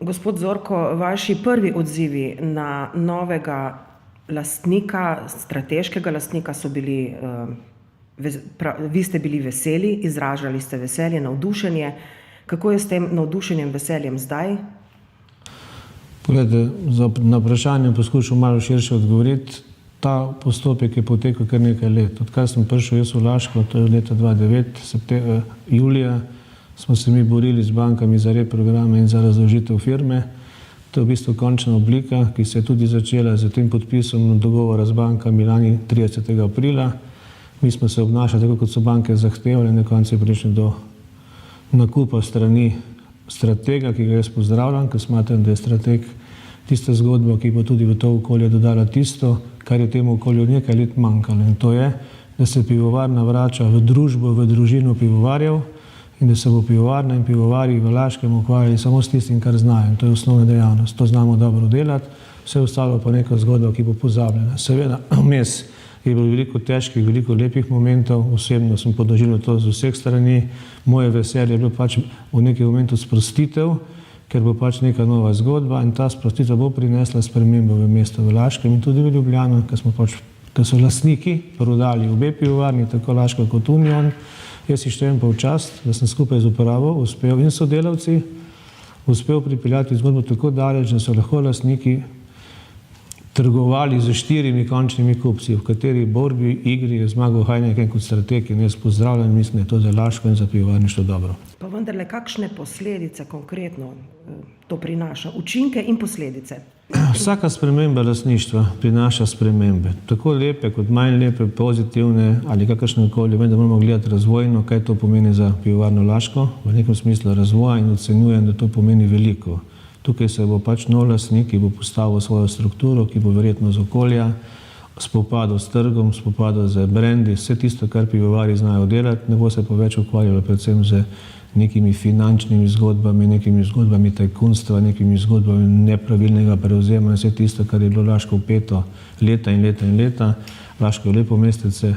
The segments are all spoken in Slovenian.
Gospod Zorko, vaši prvi odzivi na novega lastnika, strateškega lastnika so bili, vi ste bili veseli, izražali ste veselje, navdušenje. Kako je s tem navdušenjem, veseljem zdaj? Poglejte, na vprašanje poskušam malo širše odgovoriti. Ta postopek je potekal kar nekaj let. Odkar sem prišel jaz v Laško, to je leta 2009, julija, smo se mi borili z bankami za reprograme in za razdolžitev firme. To je v bistvu končna oblika, ki se je tudi začela z tem podpisom dogovora z bankami lani 30. aprila. Mi smo se obnašali tako, kot so banke zahtevali, na koncu je prišli do nakupa strani stratega, ki ga jaz pozdravljam, ker smatram, da je strateg tista zgodba, ki bo tudi v to okolje dodala tisto, kar je temu okolju nekaj let manjkalo. In to je, da se pivovarna vrača v družbo, v družino pivovarjev in da se bo pivovarna in pivovarji v Laškem ukvarjali samo s tistim, kar znajo. To je osnovna dejavnost. To znamo dobro delati, vse ostalo pa neka zgodba, ki bo pozabljena. Seveda, vmes je bilo veliko težkih, veliko lepih momentov. Osebno sem podoživljal to z vseh strani. Moje veselje je bilo pač v nekem momentu sprostitev, ker bo pač neka nova zgodba in ta sprostitev bo prinesla spremembo v mesto v Laškem in tudi v Ljubljano, ker so lastniki prodali obe pivovarni, tako Laško kot Union. Jaz si štejem pa v čast, da sem skupaj z upravo uspel in sodelavci pripeljati zgodbo tako daleč, da so lahko lastniki trgovali z 4 končnimi kupci, v kateri borbi, igri je zmagal Heineken kot strateg in jaz pozdravljam, mislim, da je to za Laško in za pivovarništvo dobro. Pa vendarle, kakšne posledice konkretno to prinaša? Učinke in posledice? Vsaka sprememba lastništva prinaša spremembe. Tako lepe kot manj lepe, pozitivne ali kakršnekoli, vendar moramo gledati razvojno, kaj to pomeni za pivovarno Laško, v nekem smislu razvoja in ocenjujem, da to pomeni veliko. Tukaj se bo pač nov lastnik, ki bo postavil svojo strukturo, ki bo verjetno z okolja, spopadal s trgom, spopadal z brendi, vse tisto, kar pivovari znajo delati, ne bo se pa več ukvarjalo predvsem z nekimi finančnimi zgodbami, nekimi zgodbami tajkunstva, nekimi zgodbami nepravilnega prevzema, vse tisto, kar je bilo Laško vpeto leta in leta in leta. Laško je lepo mestece,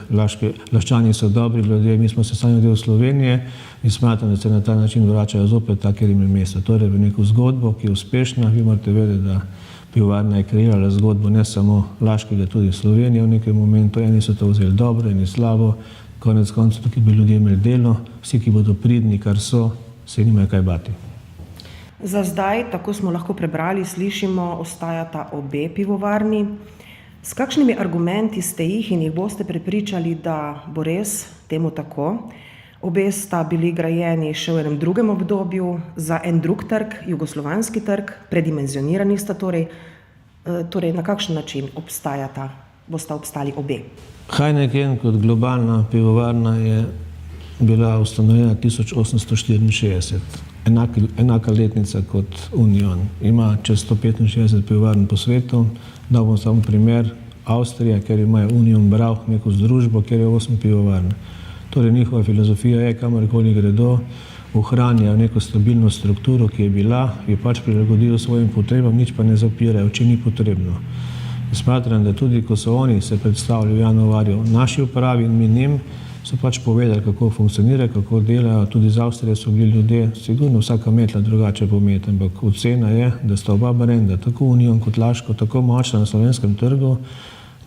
Laščani so dobri ljudje, mi smo se sami del Slovenije in smatram, da se na ta način vračajo zopet ta, kjer jim je mesto. Torej v neko zgodbo, ki je uspešna. Vi morate vedeti, da pivovarna je kreirala zgodbo ne samo Laškega, tudi Slovenije v nekem momentu. Eni so to vzeli dobro, eni slabo. Konec koncev tukaj bi ljudje imeli delo, vsi, ki bodo pridni, kar so, se nimajo kaj bati. Za zdaj, tako smo lahko prebrali, slišimo, ostajata obe pivovarni. S kakšnimi argumenti ste jih in jih boste prepričali, da bo res temu tako? Obe sta bili grajeni še v enem drugem obdobju za en drug trg, jugoslovanski trg, predimenzionirani sta torej. Torej, na kakšen način bosta obstali obe? Heineken kot globalna pivovarna je bila ustanovljena 1864. Enaka letnica kot Union. Ima čez 165 pivovarn po svetu. Dal bom samo primer Avstrija, ker imajo Union bral neko združbo, kjer je 8 pivovarn. Torej njihova filozofija je, kamorkoli gredo, ohranjajo neko stabilno strukturo, ki je bila, jo pač prilagodijo svojim potrebam, nič pa ne zapirajo, če ni potrebno. Smatram, da tudi, ko so oni se predstavili v januarju naši upravi in mi njim, so pač povedali, kako funkcionira, kako delajo. Tudi z Avstrije so bili ljudje, sigurno vsaka metla drugače pometa, ampak ocena je, da sta oba brenda, tako Union kot Laško, tako močna na slovenskem trgu,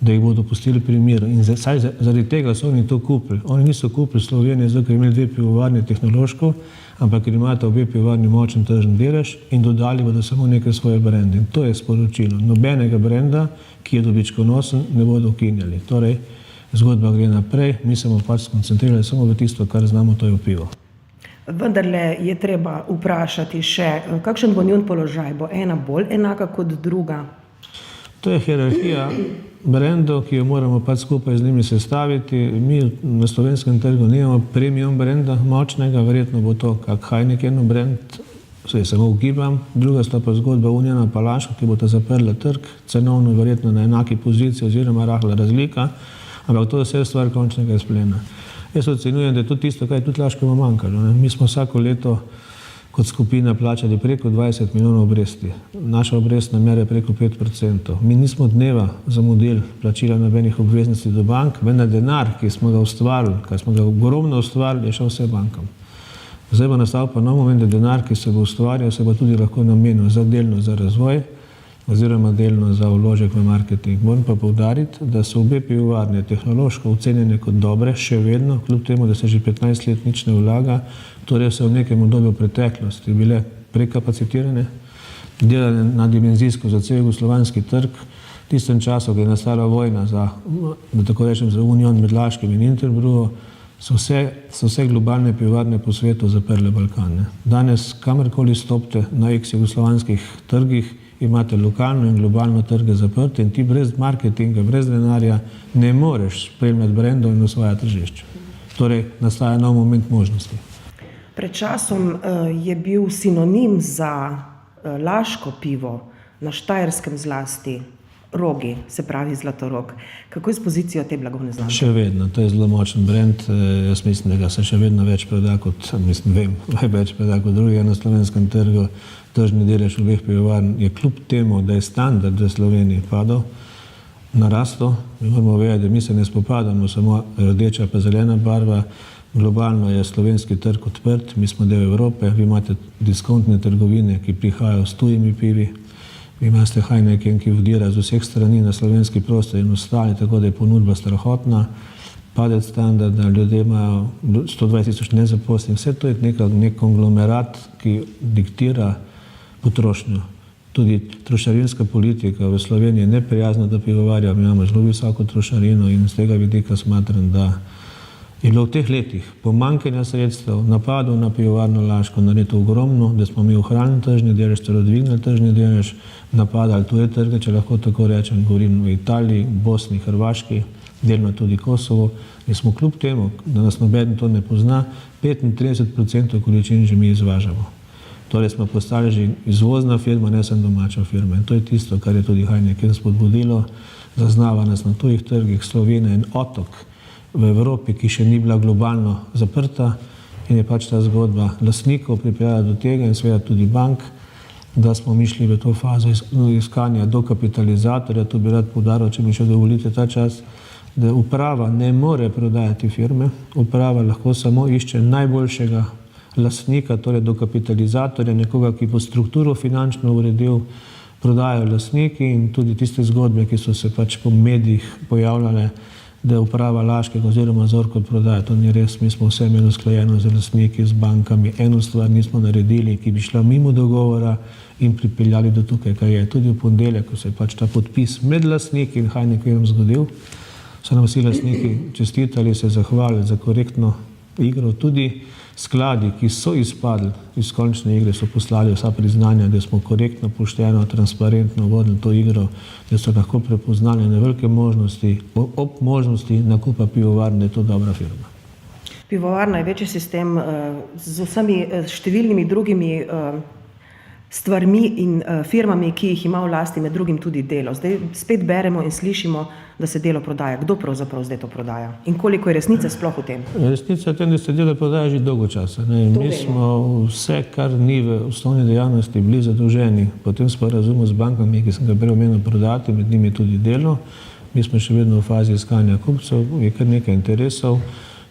da jih bodo pustili pri miru. In zaradi tega so oni to kupili. Oni niso kupili Slovenije, zato ker imeli 2 pivovarni tehnološko, ampak ker imata obe pivovarni močen tržni delež in dodali bodo samo neke svoje brende. In to je sporočilo. Nobenega brenda, ki je dobičkonosen, ne bodo ukinjali. Torej, zgodba gre naprej, mi se bomo pač skoncentrirali samo v tisto, kar znamo, to je pivo. Vendarle je treba vprašati še, kakšen bo njun položaj? Bo ena bolj enaka kot druga? To je hierarhija brendov, ki jo moramo pač skupaj z njimi sestaviti. Mi na slovenskem trgu nimamo premium brenda močnega, verjetno bo to kak Heineken brend, se samo ugibam. Druga sta pa zgodba Uniona pa Laško, ki bosta zaprla trg, cenovno verjetno na enaki poziciji oziroma rahla razlika, ampak to je vse stvar končnega izplena. Jaz ocenjujem, da je to tisto, kaj je tudi Laškemu manjkalo. Mi smo vsako leto kot skupina plačali preko 20 milijonov obresti. Naša obrestna mera je preko 5%. Mi nismo dneva zamudili plačila nobenih obveznosti do bank, vendar denar, ki smo ga ustvarili, kaj smo ga ogromno ustvarili, je šel vse bankam. Zdaj bo nastal pa nov moment, da denar, ki se bo ustvarjal, se bo tudi lahko namenil delno za razvoj oziroma delno za vložek v marketing. Moram pa poudariti, da so obe pivovarne tehnološko ocenjene kot dobre, še vedno, kljub temu, da se že 15 let nič ne vlaga, torej so v nekem obdobju preteklosti bile prekapacitirane, delane nadimenzijsko za cel jugoslovanski trg. V tistem času, ko je nastala vojna za, da tako rečem, za union med Laškim in Interbrewo, so vse globalne pivovarne po svetu zaprle Balkan. Ne. Danes, kamorkoli stopite na ex-jugoslovanskih trgih, imate lokalno in globalno trge zaprte in ti brez marketinga, brez denarja ne moreš spremljati brendov in osvajati tržišč. Torej, nastaja nov moment možnosti. Pred časom je bil sinonim za laško pivo, na Štajerskem zlasti, Rogi, se pravi Zlatorog. Kako je s pozicijo te blagovne znamke? Še vedno, to je zelo močen brend. Jaz mislim, da ga se še vedno več proda kot, več proda kot drugi na slovenskem trgu. Tržni delež obeh pivovarn je kljub temu, da je standard v Sloveniji padal, narastel. Mi moramo vedeti, da mi se ne spopadamo samo rdeča pa zelena barva. Globalno je slovenski trg odprt, mi smo del Evrope, vi imate diskontne trgovine, ki prihajajo s tujimi pivi. Vi imate Heineken, ki vdira z vseh strani na slovenski prostor in ostali, tako da je ponudba strahotna, padec standarda, ljudje imajo 120 000 nezaposlenih. Vse to je nek konglomerat, ki diktira potrošnjo. Tudi trošarinska politika v Sloveniji je neprijazna do pivovarja, mi imamo zelo visoko trošarino in z tega vidika smatram, da je bilo v teh letih pomanjkanja sredstev, napadov na pivovarno Laško naredito ogromno, da smo mi ohranili tržni delež, celo dvignili tržni delež, napadali tuje trge, če lahko tako rečem, govorim v Italiji, Bosni, Hrvaški, delno tudi Kosovo, in smo kljub temu, da nas nobeden to ne pozna, 35% količin že mi izvažamo. Torej smo postali že izvozna firma, ne sem domača firma. In to je tisto, kar je tudi Heineken spodbudilo, zaznava nas na tujih trgih. Slovenija je en otok v Evropi, ki še ni bila globalno zaprta in je pač ta zgodba lastnikov pripeljala do tega in seveda tudi bank, da smo mi šli v to fazo iskanja dokapitalizatorja. Tu bi rad poudaril, če mi še dovolite ta čas, da uprava ne more prodajati firme, uprava lahko samo išče najboljšega lastnika, torej dokapitalizatorja, nekoga, ki bo strukturo finančno uredil, prodajajo lastniki in tudi tiste zgodbe, ki so se pač po medijih pojavljale, da je uprava Laškega oziroma Zorko prodaja. To ni res, mi smo vse imeli usklajeno z lastniki, z bankami. Eno stvar nismo naredili, ki bi šla mimo dogovora in pripeljali do tukaj, kaj je. Tudi v ponedeljek, ko se je pač ta podpis med lastniki in Heinekenom zgodil, so nam vsi lastniki čestitali, se zahvalili za korektno igro. Tudi skladi, ki so izpadli iz končne igre, so poslali vsa priznanja, da smo korektno, pošteno, transparentno vodili to igro, da so lahko prepoznali na velike možnosti, ob možnosti nakupa pivovarne, je to dobra firma. Pivovarna je večji sistem z vsemi številnimi drugimi stvarmi in firmami, ki jih ima v lasti, med drugim tudi Delo. Zdaj spet beremo in slišimo, da se Delo prodaja. Kdo pravzaprav zdaj to prodaja? In koliko je resnice sploh v tem? Resnica je tem, da se Delo prodaja že dolgo časa. Mi smo vse, kar ni v osnovni dejavnosti, bili zadolženi po tem sporazumu z bankami, ki sem ga prej omenil, prodati, med njimi tudi Delo. Mi smo še vedno v fazi iskanja kupcev, je kar nekaj interesov.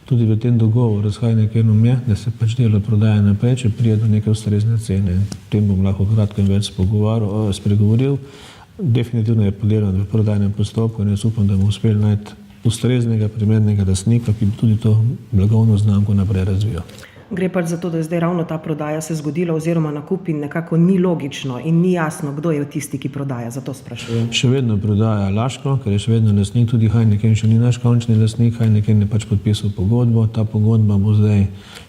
Tudi v tem dogovoru s Heinekenom je, da se pač Delo prodaja naprej, če prije do neke ustrezne cene. O tem bom lahko kratko in več spregovoril. Definitivno je podelano v prodajnem postopku in jaz upam, da bomo uspeli najti ustreznega, primernega lastnika, ki bi tudi to blagovno znamko naprej razvijal. Gre pač za to, da je zdaj ravno ta prodaja se zgodila oziroma nakup in nekako ni logično in ni jasno, kdo je tisti, ki prodaja. Zato sprašujem. Še vedno prodaja Laško, ker je še vedno lastnik, tudi Heineken še ni naš končni lastnik. Heineken je pač podpisal pogodbo. Ta pogodba bo zdaj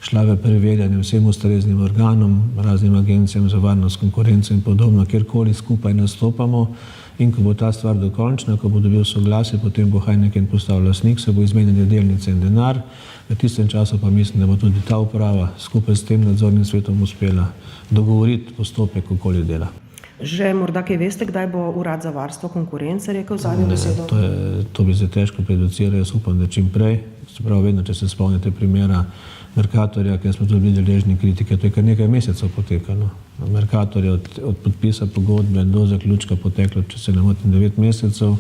šla v preverjanje vsem ustreznim organom, raznim agencijam za varnost konkurence in podobno, kjerkoli skupaj nastopamo. In ko bo ta stvar dokončna, ko bo dobil soglasje, potem bo Heineken postal lastnik, se bo izmenjali delnice in denar. V tistem času pa mislim, da bo tudi ta uprava skupaj s tem nadzornim svetom uspela dogovoriti postopek okoli Dela. Že morda kaj veste, kdaj bo Urad za varstvo konkurence rekel zadnjo besedo? To bi se težko prejudicirati, jaz upam, da čim prej. Čeprav vedno, če se spomnite primera Mercatorja, ker smo tudi bili deležni kritike, to je kar nekaj mesecev potekalo. Mercator je od podpisa pogodbe do zaključka poteklo, če se ne motim, 9 mesecev.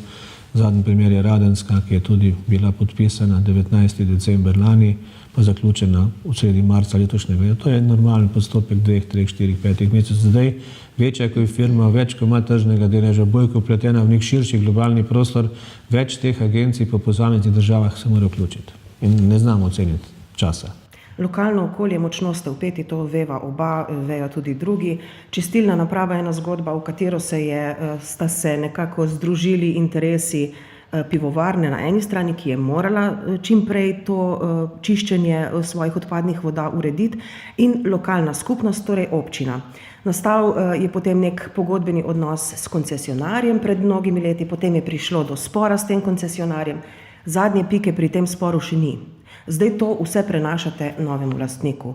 Zadnji primer je Radenska, ki je tudi bila podpisana 19. december lani, pa zaključena v sredi marca letošnjega leta. To je normalen postopek 2, 3, 4, 5 mesecev. Zdaj, večja kot je firma, več kot ima tržnega deleža, bolj kot vpletena v nek širši globalni prostor, več teh agencij po posameznih državah se mora vključiti. In ne znamo oceniti časa. Lokalno okolje močno ste vpeti, to veva oba, vejo tudi drugi. Čistilna naprava je ena zgodba, v katero sta se nekako združili interesi pivovarne na eni strani, ki je morala čim prej to čiščenje svojih odpadnih voda urediti, in lokalna skupnost, torej občina. Nastal je potem nek pogodbeni odnos s koncesionarjem pred mnogimi leti, potem je prišlo do spora s tem koncesionarjem, zadnje pike pri tem sporu še ni. Zdaj to vse prenašate novemu lastniku.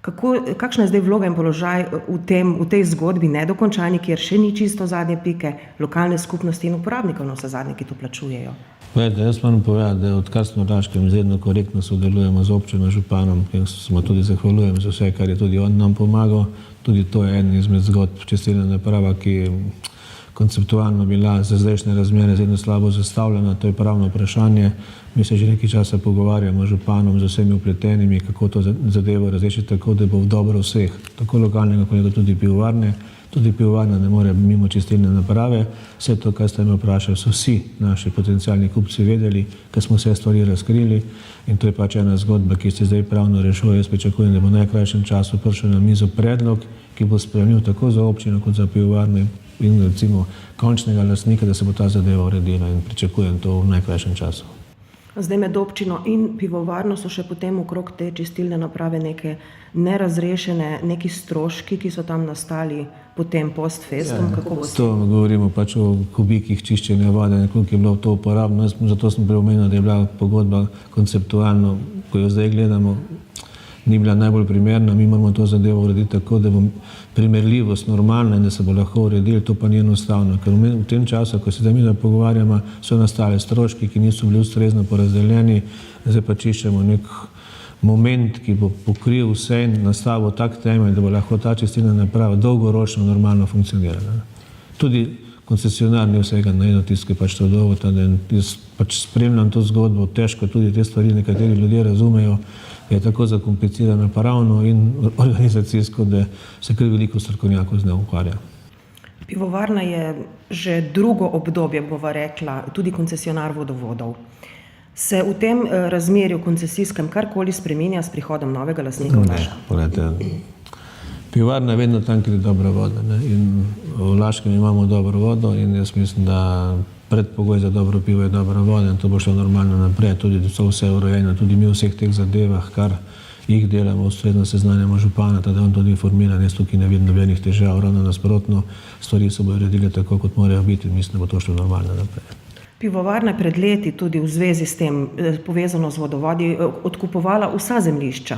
Kakšna je zdaj vloga in položaj v tej zgodbi nedokončani, kjer še ni čisto zadnje pike, lokalne skupnosti in uporabnikov na vse zadnje, ki to plačujejo? Jaz moram povedati, da odkar smo v Laškem izredno korektno sodelujemo z občino, županom, ker smo tudi zahvaljujem za vse, kar je tudi on nam pomagal. Tudi to je eden izmed zgodb čistilna naprava, ki je konceptualno bila za zdajšnje razmere zelo slabo zastavljena. To je pravno vprašanje. Mi se že nekaj časa pogovarjamo z županom, z vsemi vpletenimi, kako to zadevo razrešiti tako, da bo v dobro vseh, tako lokalnega, kot tudi pivovarne. Tudi pivovarna ne more mimo čistilne naprave. Vse to, kar ste me vprašali, so vsi naši potencialni kupci vedeli, ker smo vse stvari razkrili, in to je pač ena zgodba, ki se zdaj pravno rešuje. Jaz pričakujem, da bo v najkrajšem času prišel na mizo predlog, ki bo sprejemljiv tako za občino kot za pivovarne in recimo končnega lastnika, da se bo ta zadeva uredila, in pričakujem to v najkrajšem času. Zdaj med občino in pivovarno so še potem okrog te čistilne naprave neke nerazrešene, neki stroški, ki so tam nastali potem post festum. To govorimo pač o kubikih čiščenja vode, koliko je bilo to uporabno. Zato sem preomenil, da je bila pogodba konceptualno, ko jo zdaj gledamo, ni bila najbolj primerna. Mi moramo to zadevo urediti tako, da bo primerljivost normalna in da se bo lahko uredili. To pa ni enostavno, ker v tem času, ko se zdaj mi pogovarjamo, so nastale stroški, ki niso bili ustrezno porazdeljeni. Zdaj pa čiščemo nek moment, ki bo pokril vse in nastavil tak temelj, da bo lahko ta čistilna naprava dolgoročno normalno funkcionirala. Tudi koncesionar ni vsega naredil, tisti, ki pač to dolgo, da jaz pač spremljam to zgodbo, težko tudi te stvari nekateri ljudje razumejo, je tako zakomplicirana pravno in organizacijsko, da se kar veliko strokovnjakov z njo ukvarja. Pivovarna je že drugo obdobje, bova rekla, tudi koncesionar vodovodov. Se v tem razmerju koncesijskem karkoli spreminja s prihodom novega lastnika v Laškem? Pivovarna je vedno tam, kjer je dobra voda. In v Laškem imamo dobro vodo in jaz mislim, da predpogoj za dobro pivo je dobra voda in to bo šlo normalno naprej. Tudi da so vse urejeno, tudi mi v vseh teh zadevah, kar jih delamo, ustrezno seznanjamo župana, da on tudi informira, jaz tukaj ne vidim nobenih težav, ravno nasprotno, stvari se bodo uredile tako, kot morajo biti, in mislim, da bo to šlo normalno naprej. Pivovarna pred leti tudi v zvezi s tem, povezano z vodovodi, odkupovala vsa zemljišča,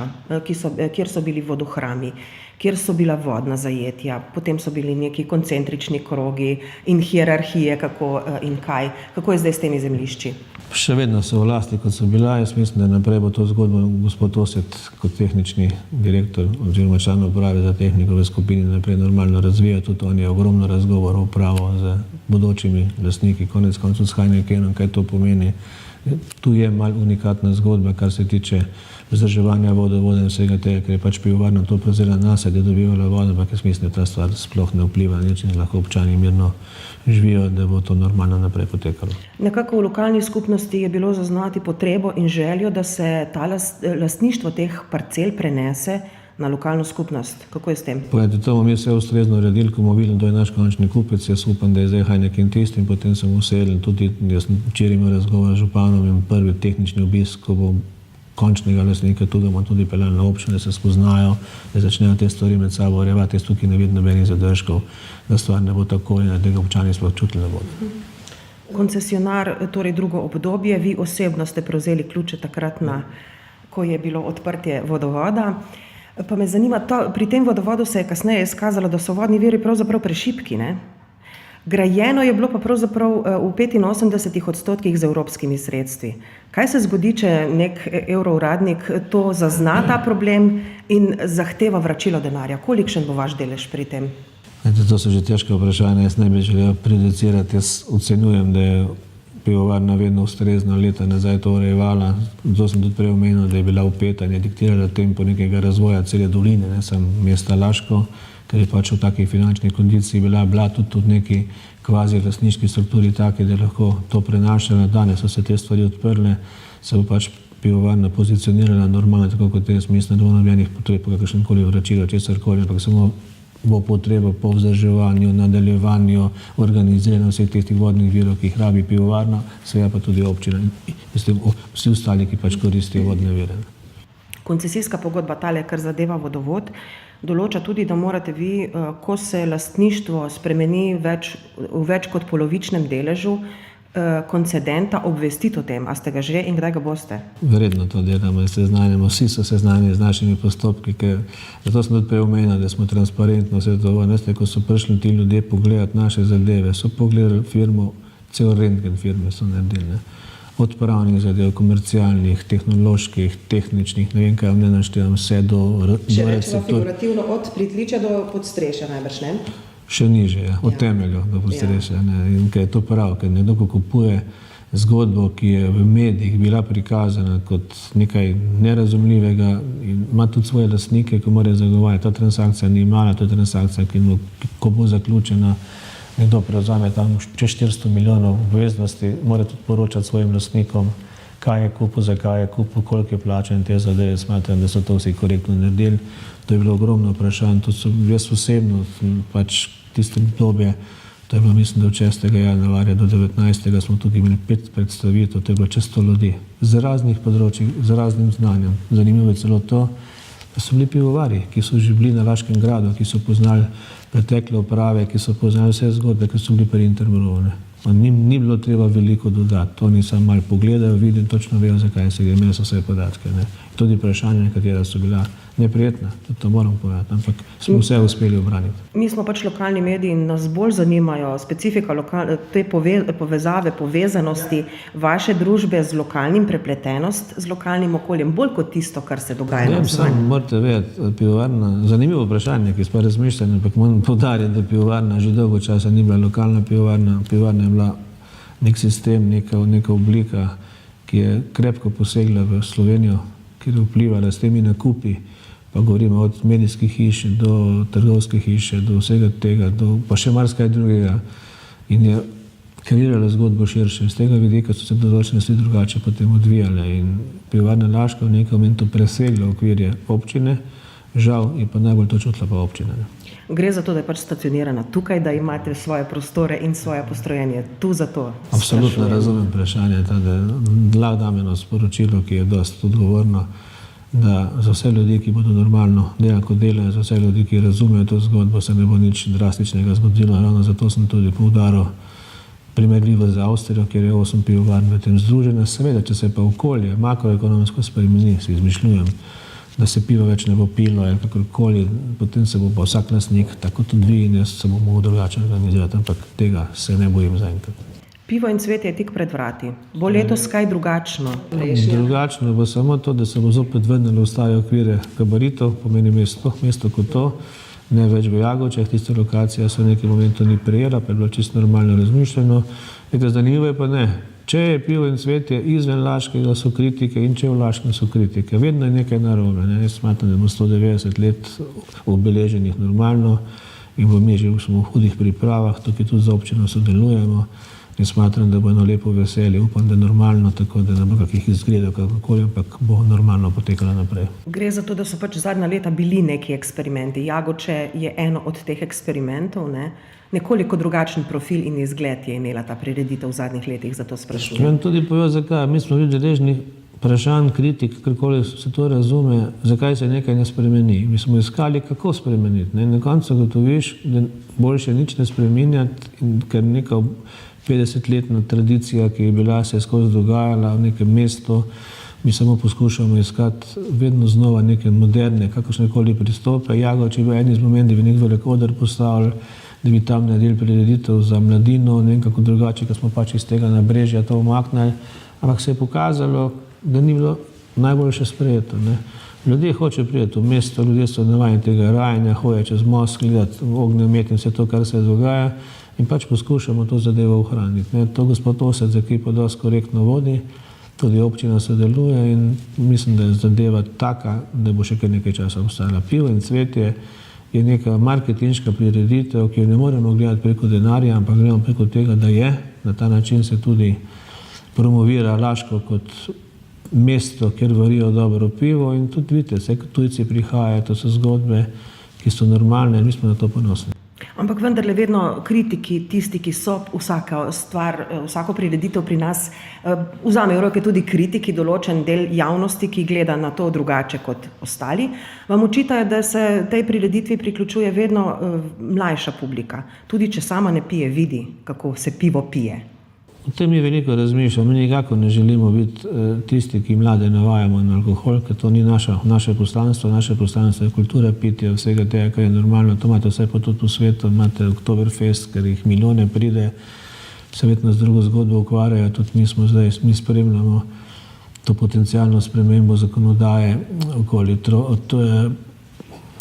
kjer so bili vodohrami, kjer so bila vodna zajetja, potem so bili neki koncentrični krogi in hierarhije, kako in kaj. Kako je zdaj s temi zemljišči? Še vedno so v lasti, kot so bila. Jaz mislim, da naprej bo to zgodbo gospod Osjet kot tehnični direktor oziroma član uprave za tehniko v skupini naprej normalno razvija. Tudi on je ogromno razgovorov upravo z bodočimi lastniki, konec koncev s Heinekenom, kaj to pomeni. Tu je malo unikatna zgodba, kar se tiče vzdrževanja vodovoda in vsega tega, ker je pač pivovarna to prevzela nase, da je dobivala vodo, ampak jaz mislim, da ta stvar sploh ne vpliva nič in lahko občani mirno živijo, da bo to normalno naprej potekalo. Nekako v lokalni skupnosti je bilo zaznati potrebo in željo, da se ta lastništvo teh parcel prenese na lokalno skupnost. Kako je s tem? Pogledajte, to bomo mi vse ustrezno uredili, ko bomo videli, da je naš končni kupec. Jaz upam, da je zdaj Heineken tisti in potem sem usedel. Tudi jaz sem včeraj imel razgovor z županom in prvi tehnični obisk, ko bo končnega lastnika, tudi bomo tudi peljali na občine, da se spoznajo, da začnejo te stvari med sabo urejevati. Jaz tukaj ne vidim nobenih zadržkov, da stvar ne bo tako in da tega občani sploh čutili ne bodo. Koncesionar, torej drugo obdobje, vi osebno ste prevzeli ključe takrat, ko je bilo odprtje vodovoda. Pa me zanima, pri tem vodovodu se je kasneje izkazalo, da so vodni viri pravzaprav prešibki, ne? Grajeno je bilo pa pravzaprav v 85% z evropskimi sredstvi. Kaj se zgodi, če nek evrouradnik to zazna ta problem in zahteva vračilo denarja? Kolikšen bo vaš delež pri tem? To so že težke vprašanja, jaz ne bi želel prejudicirati. Jaz ocenjujem, da je pivovarna vedno ustrezno leta nazaj to urejevala. Zato sem tudi prej omenil, da je bila vpeta in je diktirala tempo nekega razvoja cele doline, ne samo mesta Laško, ker je pač v takih finančnih kondiciji bila tudi v neki kvazi lastniški strukturi take, da je lahko to prenašala. Danes so se te stvari odprle, se bo pač pivovarna pozicionirala normalno, tako kot jaz mislim, da bo nobenih potreb po kakršnemkoli vračilu, česarkoli, ampak samo bo potreba po vzdrževanju, nadaljevanju, organiziranju vseh teh vodnih virov, ki jih rabi pivovarna, seveda pa tudi občina in vsi ostali, ki pač koristijo vodne vire. Koncesijska pogodba, tale, kar zadeva vodovod, določa tudi, da morate vi, ko se lastništvo spremeni v več kot polovičnem deležu, koncedenta obvestiti o tem. A ste ga že in kdaj ga boste? Vredno to delamo in seznanjamo. Vsi so seznanjeni z našimi postopki, ker zato sem tudi prej omenil, da smo transparentno vse to. Veste, ko so prišli ti ljudje pogledati naše zadeve, so pogledali firmo, cel rentgen firme so naredili, ne? Od pravnih zadev, komercialnih, tehnoloških, tehničnih, ne vem kaj, ne naštevam vse do... Če rečemo figurativno od pritličja do podstrešja najbrž, ne? Še niže, ja. Od temelja do podstrešja. In kaj je to prav, ker nekdo, ko kupuje zgodbo, ki je v medijih bila prikazana kot nekaj nerazumljivega in ima tudi svoje lastnike, ki morajo zagovarjati. Ta transakcija ni mala, to je transakcija, ki ko bo zaključena, nekdo prevzame tam čez 400 milijonov obveznosti, mora tudi poročati svojim lastnikom, kaj je kupil, zakaj je kupil, koliko je plačal in te zadeve. Smatram, da so to vsi korektno naredili. To je bilo ogromno vprašanj. To so jaz osebno pač tistem obdobje, to je bilo mislim, da od 6. januarja do 19. smo tukaj imeli 5 predstavitev, to je bilo čez 100 ljudi, z raznih področjih, z raznim znanjem. Zanimivo je celo to, da so bili pivovari, ki so že bili na Laškem gradu, ki so poznali pretekle uprave, ki so poznali vse zgodbe, ki so bili pri Intermorovne. Ni bilo treba veliko dodati, oni samo malo pogledajo, vidim, točno vejo, zakaj se gre, imeli so vse podatke. Ne. Tudi vprašanja, nekatera so bila neprijetna, to moram povedati, ampak smo vse uspeli obraniti. Mi smo pač lokalni mediji in nas bolj zanimajo specifika te povezave, povezanosti vaše družbe z lokalnim, prepletenost z lokalnim okoljem, bolj kot tisto, kar se dogaja na vzven. Sam morate vedeti, pivovarna, zanimivo vprašanje, ki smo razmišljali, ampak moram poudariti, da pivovarna že dolgo časa ni bila lokalna pivovarna, pivovarna je bila nek sistem, neka oblika, ki je krepko posegla v Slovenijo, ki je vplivala s temi nakupi, pa govorimo od medijskih hiš do trgovske hiše, do vsega tega, pa še marsikaj drugega in je kreirala zgodbo širše. Z tega vidika so se določene stvari drugače potem odvijale in pivovarna Laško v nekem momentu presegla okvirje občine, žal je pa najbolj to čutila pa občina. Gre za to, da je pač stacionirana tukaj, da imate svoje prostore in svoje postrojenje tu za to? Absolutno razumem vprašanje, da lahko dam eno sporočilo, ki je dosti odgovorno, da za vse ljudi, ki bodo normalno delali, kot delajo, za vse ljudi, ki razumejo to zgodbo, se ne bo nič drastičnega zgodilo. Ravno zato sem tudi poudaril primerljivo z Avstrijo, kjer je 8 pivovarn v tem združenju. Seveda, če se pa okolje makroekonomsko spremeni, si izmišljujem, da se pivo več ne bo pilo ali kakorkoli, potem se bo pa vsak lastnik, tako tudi vi in jaz se bomo drugače organizirati, ampak tega se ne bojim zaenkrat. Pivo in cvetje je tik pred vrati. Bo letos kaj drugačno? Drugačno bo samo to, da se bo zopet vrnilo v stare okvire gabaritov, pomeni mesto kot to, ne več v Jagočah, tista lokacija se v nekem momentu ni prijela, pa je bilo čisto normalno razmišljeno. Zanimivo je pa ne. Če je pivo in cvetje izven Laškega, so kritike in če v Laškem so kritike. Vedno je nekaj narobe. Jaz smatram, da bomo 190 let obeleženih normalno in mi že smo v hudih pripravah, tukaj tudi za občino sodelujemo in smatram, da bo eno lepo veselje. Upam, da je normalno, tako da ne bo kakih izgledov, kakorkoli, ampak bo normalno potekalo naprej. Gre za to, da so pač zadnja leta bili neki eksperimenti. Jagoče je eno od teh eksperimentov, ne? Nekoliko drugačen profil in izgled je imela ta prireditev v zadnjih letih, zato sprašujem. Vam tudi povedal, zakaj. Mi smo bili deležni vprašanj, kritik, karkoli se to razume, zakaj se nekaj ne spremeni. Mi smo iskali, kako spremeniti. Ne? Na koncu gotoviš, da boljše nič ne spreminjati, ker neka 50-letna tradicija, ki je bila, se je skozi dogajala v nekem mestu, mi samo poskušamo iskati vedno znova neke moderne, kakršnekoli pristope. Jagoč je bil en iz momentov, da bi nekdo rekorder postavili, da bi tam naredili prireditev za mladino, ne vem kako drugače, ker smo pač iz tega nabrežja to umaknili, ampak se je pokazalo, da ni bilo najboljše sprejeto. Ne. Ljudje hočejo priti v mesto, ljudje so navajeni tega rajanja, hoje čez most, gledati ognjemet in vse to, kar se dogaja in pač poskušamo to zadevo ohraniti. Ne. To gospod Osec z ekipo dosti korektno vodi, tudi občina sodeluje in mislim, da je zadeva taka, da bo še kar nekaj časa obstajala. Pivo in cvetje je neka marketinška prireditev, ki jo ne moremo gledati preko denarja, ampak gledamo preko tega, da je. Na ta način se tudi promovira Laško kot mesto, kjer varijo dobro pivo in tudi vidite, vse tujci prihajajo, to so zgodbe, ki so normalne in mi smo na to ponosni. Ampak vendarle vedno kritiki, tisti, ki so vsako prireditev pri nas, vzamejo v roke tudi kritiki, določen del javnosti, ki gleda na to drugače kot ostali. Vam očitajo, da se tej prireditvi priključuje vedno mlajša publika, tudi če sama ne pije, vidi, kako se pivo pije. O tem mi veliko razmišljamo. Mi nikako ne želimo biti tisti, ki mlade navajamo na alkohol, ker to ni naše poslanstvo. Naše poslanstvo je kultura pitja, vsega tega, kar je normalno. To imate vse pa tudi po svetu. Imate Oktoberfest, ker jih milijone pride, se vedno z drugo zgodbo ukvarjajo. Tudi mi spremljamo to potencialno spremembo zakonodaje okoli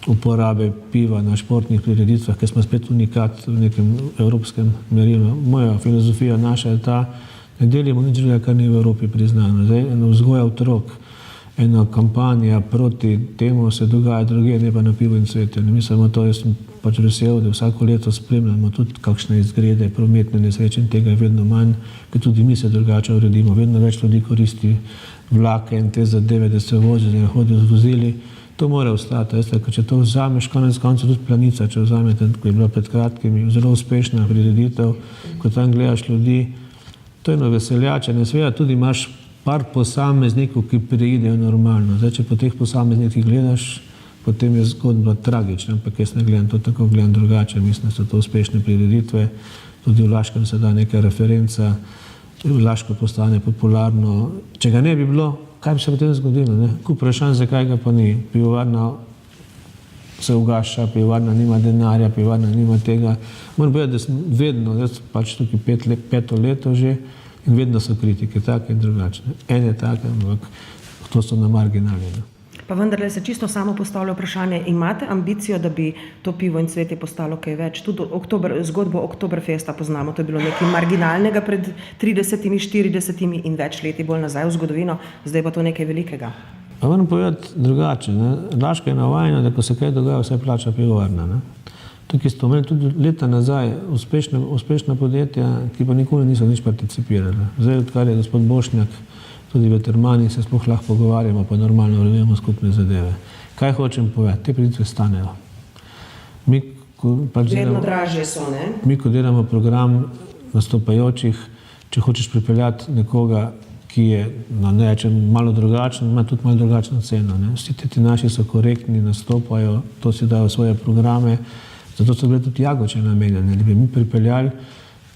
uporabe piva na športnih prireditvah, ker smo spet unikat v nekem evropskem merilu. Moja filozofija naša je ta, ne delimo nič drugega, kar ni v Evropi priznano. Zdaj, ena vzgoja otrok, ena kampanja proti temu se dogaja drugje, ne pa na pivo in cvetje. Mi samo to, jaz sem pač vesel, da vsako leto spremljamo tudi kakšne izgrede, prometne nesreče in tega je vedno manj, ker tudi mi se drugače uredimo. Vedno več ljudi koristi vlake in te zadeve, da se vozijo in hodijo z vozili. To mora ostati, ker če to vzameš, konec koncev tudi Planica, če vzamete, ko je bila pred kratkim zelo uspešna prireditev, ko tam gledaš ljudi, to je eno veseljačenje. Seveda tudi imaš par posameznikov, ki preidejo normalno. Zdaj, če po teh posameznikih gledaš, potem je zgodba tragična, ampak jaz ne gledam to tako, gledam drugače. Mislim, da so to uspešne prireditve, tudi v Laškem se da neka referenca, Laško postane popularno. Če ga ne bi bilo, kaj bi se potem zgodilo? Kup vprašanj, zakaj ga pa ni. Pivovarna se ugaša, pivovarna nima denarja, pivovarna nima tega. Moram povedati, da sem vedno, jaz pač tukaj peto leto že, in vedno so kritike, take in drugačne. Ene take, ampak to so na marginali. Pa vendarle se čisto samo postavlja vprašanje, imate ambicijo, da bi to pivo in cvetje postalo kaj več? Tudi zgodbo Oktoberfesta poznamo, to je bilo nekaj marginalnega pred 30, 40 in več leti bolj nazaj v zgodovino, zdaj pa to nekaj velikega. Pa moram povedati drugače. Laška je navajena, da ko se kaj dogaja, vse plača pivovarna. Tukaj ste imeli tudi leta nazaj uspešna podjetja, ki pa nikoli niso nič participirali. Zdaj, odkar je gospod Bošnjak tudi v Termani, se sploh lahko pogovarjamo, pa normalno uredujemo skupne zadeve. Kaj hočem povedati? Te prireditve stanejo. Vedno dražje so, ne? Mi, ko delamo program nastopajočih, če hočeš pripeljati nekoga, ki je, ne rečem, malo drugačen, ima tudi malo drugačno ceno. Vsi ti naši so korektni, nastopajo, to si dajo svoje programe, zato so bile tudi jagoče namenjene. Da bi mi pripeljali,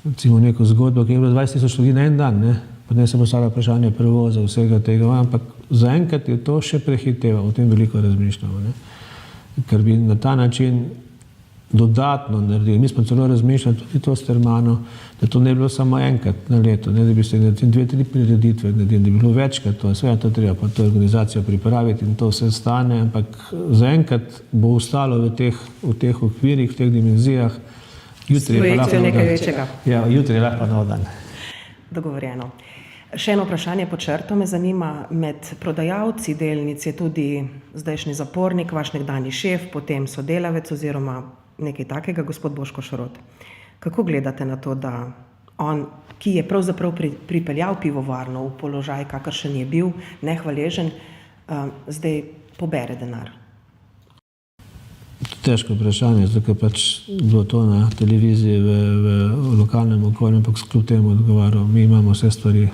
recimo, neko zgodbo, ki je bilo 20.000 ljudi na en dan, potem se postavlja vprašanje prevoza, vsega tega, ampak zaenkrat je to še prehiteva, o tem veliko razmišljamo. Ker bi na ta način dodatno naredili. Mi smo celo razmišljali tudi to s Termano, da to ne bi bilo samo enkrat na leto, da bi se 2-3 prireditve naredili, da bi bilo večkrat to. Seveda to treba pa to organizacijo pripraviti in to vse stane, ampak zaenkrat bo ostalo v teh okvirih, v teh dimenzijah. Jutri je lahko nov dan. Dogovorjeno. Še eno vprašanje pod črto me zanima. Med prodajalci delnic je tudi zdajšnji zapornik, vaš nekdanji šef, potem sodelavec oziroma nekaj takega, gospod Boško Šrot. Kako gledate na to, da on, ki je pravzaprav pripeljal pivovarno v položaj, kakršen je bil, nehvaležen, zdaj pobere denar? Težko vprašanje, zato ker pač bilo to na televiziji v lokalnem okolju, ampak kljub temu odgovarjal. Mi imamo vse stvari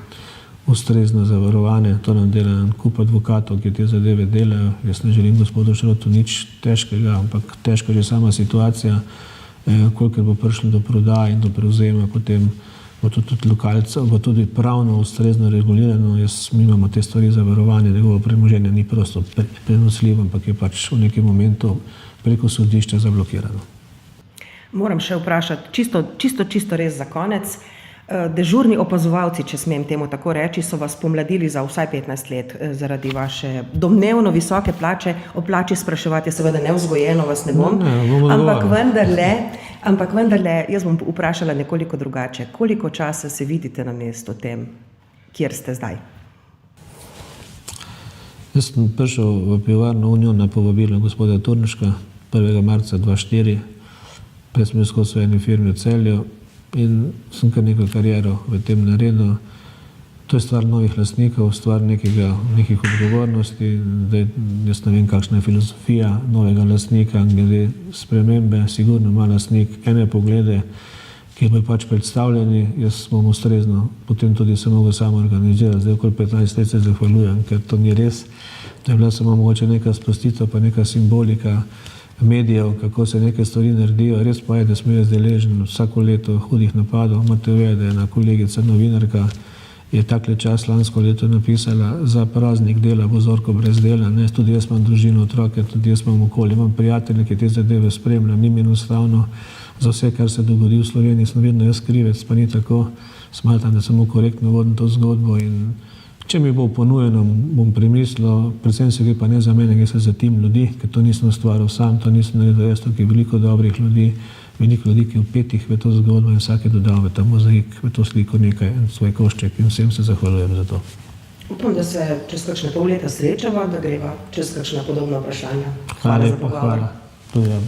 ustrezno zavarovane, to nam dela kup advokatov, ki te zadeve delajo. Jaz ne želim gospodu Šrotu nič težkega, ampak težko je sama situacija, koliko bo prišlo do prodaje in do prevzema, potem bo to tudi lokalcev, bo tudi pravno ustrezno regulirano. Mi imamo te stvari zavarovane, njegovo premoženje ni prosto prenosljivo, ampak je pač v nekem momentu preko sodišča zablokirano. Moram še vprašati, čisto res za konec. Dežurni opazovalci, če smem temu tako reči, so vas pomladili za vsaj 15 let zaradi vaše domnevno visoke plače. O plači spraševati seveda nevzgojeno vas ne bom, ampak vendarle, Ampak vendarle, jaz bom vprašala nekoliko drugače. Koliko časa se vidite na mestu tem, kjer ste zdaj? Jaz sem prišel v pivovarno Union na povabilo gospoda Turnška 1. marca 2004. Prej sem bil skozi v eni firmi v Celju in sem kar neko kariero v tem naredil. To je stvar novih lastnikov, stvar nekih odgovornosti. Jaz ne vem, kakšna je filozofija novega lastnika glede spremembe. Sigurno ima lastnik ene poglede, ki bodo pač predstavljeni. Jaz bom ustrezno potem tudi se mogel samo organizirati. Zdaj okoli 15 let se zahvaljujem, ker to ni res. To je bila samo mogoče neka sprostitev, pa neka simbolika medijev, kako se neke stvari naredijo. Res pa je, da smo jaz deležen vsako leto hudih napadov. Morate vedeti, da je ena kolegica novinarka je takle čas lansko leto napisala: za praznik dela bo Zorko brez dela. Ne, tudi jaz imam družino, otroke, tudi jaz imam okolje, imam prijatelje, ki te zadeve spremljajo. Ni mi enostavno za vse, kar se dogodi v Sloveniji, sem vedno jaz krivec, pa ni tako. Smatram, da samo korektno vodim to zgodbo in če mi bo ponujeno, bom premislil, predvsem se gre pa ne za mene, gre se za tim ljudi, ker to nisem ustvaril sam, to nisem naredil jaz, tukaj je veliko dobrih ljudi, veliko ljudi, ki vpetih v to zgodbo in vsak je dodal v ta mozaik, v to sliko nekaj, svoj košček in vsem se zahvaljujem za to. Upam, da se čez kakšne pol leta srečava, da greva čez kakšna podobna vprašanja. Hvala za pogovor. Hvala.